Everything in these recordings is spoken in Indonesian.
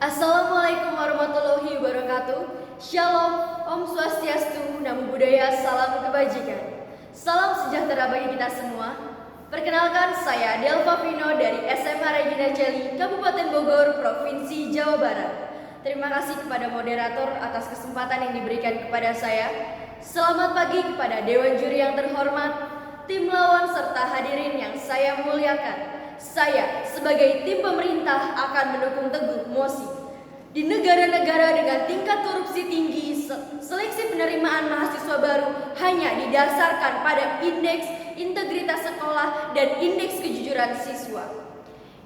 Assalamualaikum warahmatullahi wabarakatuh. Shalom, Om Swastiastu, Namo Buddhaya, salam kebajikan. Salam sejahtera bagi kita semua. Perkenalkan, saya Delva Vino dari SMA Regina Coeli, Kabupaten Bogor, Provinsi Jawa Barat. Terima kasih kepada moderator atas kesempatan yang diberikan kepada saya. Selamat pagi kepada Dewan Juri yang terhormat, tim lawan serta hadirin yang saya muliakan. Saya sebagai tim pemerintah akan mendukung teguh MOSI. Di negara-negara dengan tingkat korupsi tinggi, seleksi penerimaan mahasiswa baru hanya didasarkan pada indeks integritas sekolah dan indeks kejujuran siswa.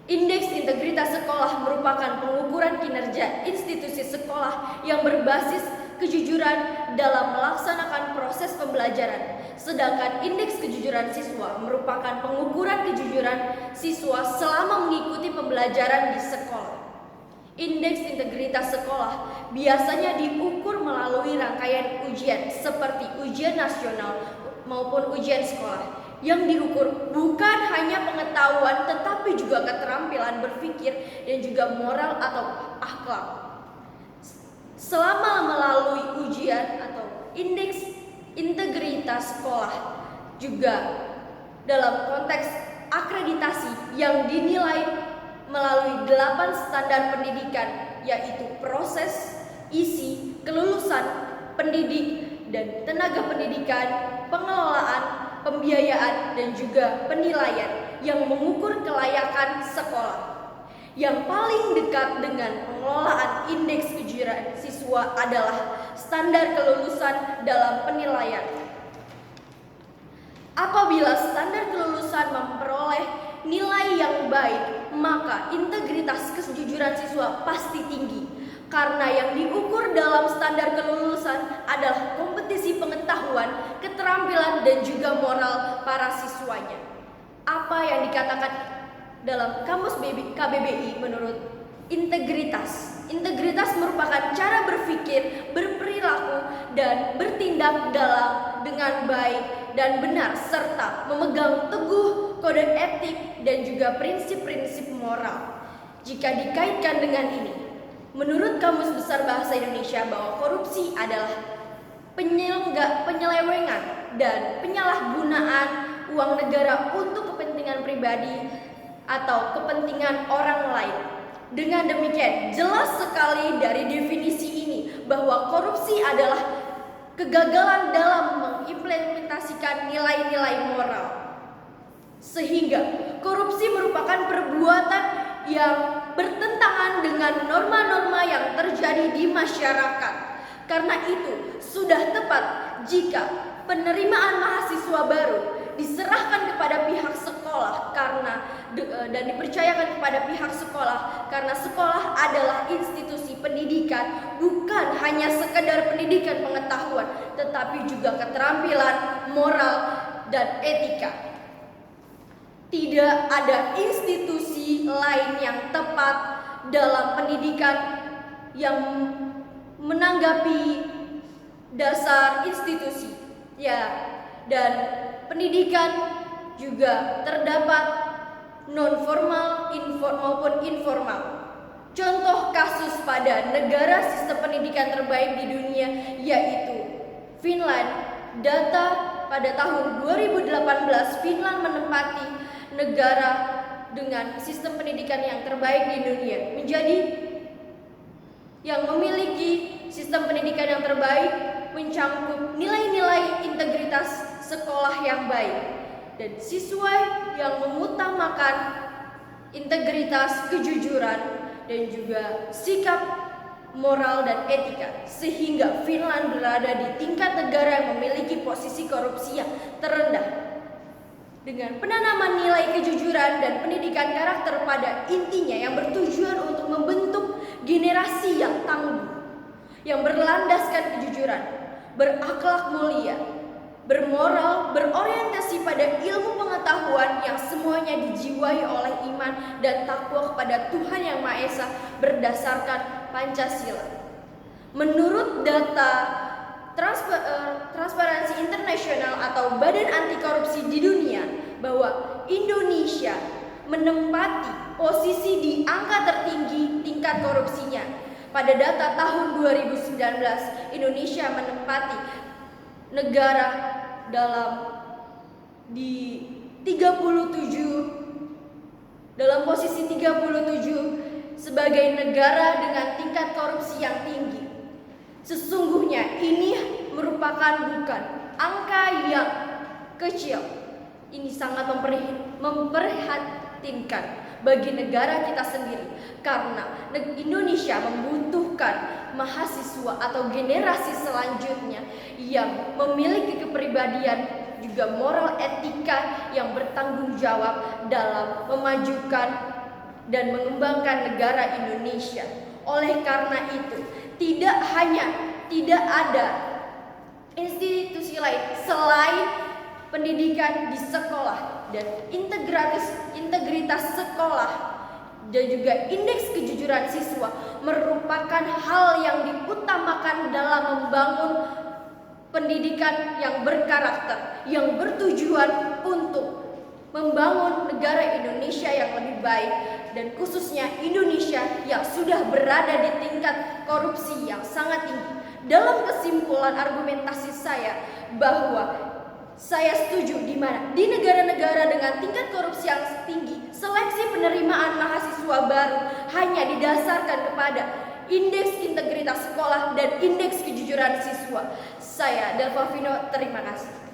Indeks integritas sekolah merupakan pengukuran kinerja institusi sekolah yang berbasis kejujuran dalam melaksanakan proses pembelajaran. Sedangkan indeks kejujuran siswa merupakan pengukuran kejujuran siswa selama mengikuti pembelajaran di sekolah. Indeks integritas sekolah biasanya diukur melalui rangkaian ujian seperti ujian nasional maupun ujian sekolah. Yang diukur bukan hanya pengetahuan tetapi juga keterampilan berpikir dan juga moral atau akhlak. Selama melalui ujian atau indeks integritas sekolah juga dalam konteks akreditasi yang dinilai melalui 8 standar pendidikan, yaitu proses, isi, kelulusan, pendidik, dan tenaga pendidikan, pengelolaan, pembiayaan, dan juga penilaian yang mengukur kelayakan sekolah. Yang paling dekat dengan pengelolaan indeks kejujuran siswa adalah standar kelulusan dalam penilaian. Apabila standar kelulusan memperoleh nilai yang baik, maka integritas kejujuran siswa pasti tinggi. Karena yang diukur dalam standar kelulusan adalah kompetisi pengetahuan, keterampilan, dan juga moral para siswanya. Apa yang dikatakan dalam kamus KBBI menurut integritas? Integritas merupakan cara berpikir, berperilaku, dan bertindak dengan baik dan benar, serta memegang teguh kode etik dan juga prinsip-prinsip moral. Jika dikaitkan dengan ini, menurut Kamus Besar Bahasa Indonesia bahwa korupsi adalah penyelewengan dan penyalahgunaan uang negara untuk kepentingan pribadi atau kepentingan orang lain. Dengan demikian, jelas sekali dari definisi ini bahwa korupsi adalah kegagalan dalam mengimplementasikan nilai-nilai moral. Sehingga korupsi merupakan perbuatan yang bertentangan dengan norma-norma yang terjadi di masyarakat. Karena itu, sudah tepat jika penerimaan mahasiswa baru diserahkan kepada pihak sekolah dan dipercayakan kepada pihak sekolah karena sekolah adalah institusi pendidikan, bukan hanya sekedar pendidikan pengetahuan tetapi juga keterampilan, moral, dan etika. Tidak ada institusi lain yang tepat dalam pendidikan yang menanggapi dasar institusi dan pendidikan juga terdapat non formal maupun informal. Contoh kasus pada negara sistem pendidikan terbaik di dunia yaitu Finland. Data pada tahun 2018 Finland menempati negara dengan sistem pendidikan yang terbaik di dunia, menjadi yang memiliki sistem pendidikan yang terbaik, mencakup nilai-nilai integritas sekolah yang baik dan siswa yang mengutamakan integritas, kejujuran, dan juga sikap moral dan etika, sehingga Finland berada di tingkat negara yang memiliki posisi korupsi yang terendah. Dengan penanaman nilai kejujuran dan pendidikan karakter pada intinya yang bertujuan untuk membentuk generasi yang tangguh, yang berlandaskan kejujuran, berakhlak mulia, bermoral, berorientasi pada ilmu pengetahuan yang semuanya dijiwai oleh iman dan takwa kepada Tuhan Yang Maha Esa berdasarkan Pancasila. Menurut data Transparansi Internasional atau Badan Anti Korupsi di dunia, bahwa Indonesia menempati posisi di angka tertinggi tingkat korupsinya, pada data tahun 2019, Indonesia menempati negara di 37 dalam posisi 37 sebagai negara dengan tingkat korupsi yang tinggi. Sesungguhnya ini merupakan bukan angka yang kecil. Ini sangat memprihatinkan bagi negara kita sendiri, karena Indonesia membutuhkan mahasiswa atau generasi selanjutnya yang memiliki kepribadian juga moral etika yang bertanggung jawab dalam memajukan dan mengembangkan negara Indonesia. Oleh karena itu, tidak ada institusi lain selain pendidikan di sekolah dan integritas sekolah dan juga indeks kejujuran siswa merupakan hal yang diutamakan dalam membangun pendidikan yang berkarakter, yang bertujuan untuk membangun negara Indonesia yang lebih baik, dan khususnya Indonesia yang sudah berada di tingkat korupsi yang sangat tinggi. Dalam kesimpulan argumentasi saya, bahwa saya setuju di mana di negara-negara dengan tingkat korupsi yang tinggi, seleksi penerimaan mahasiswa baru hanya didasarkan kepada indeks integritas sekolah dan indeks kejujuran siswa. Saya Delva Vino, terima kasih.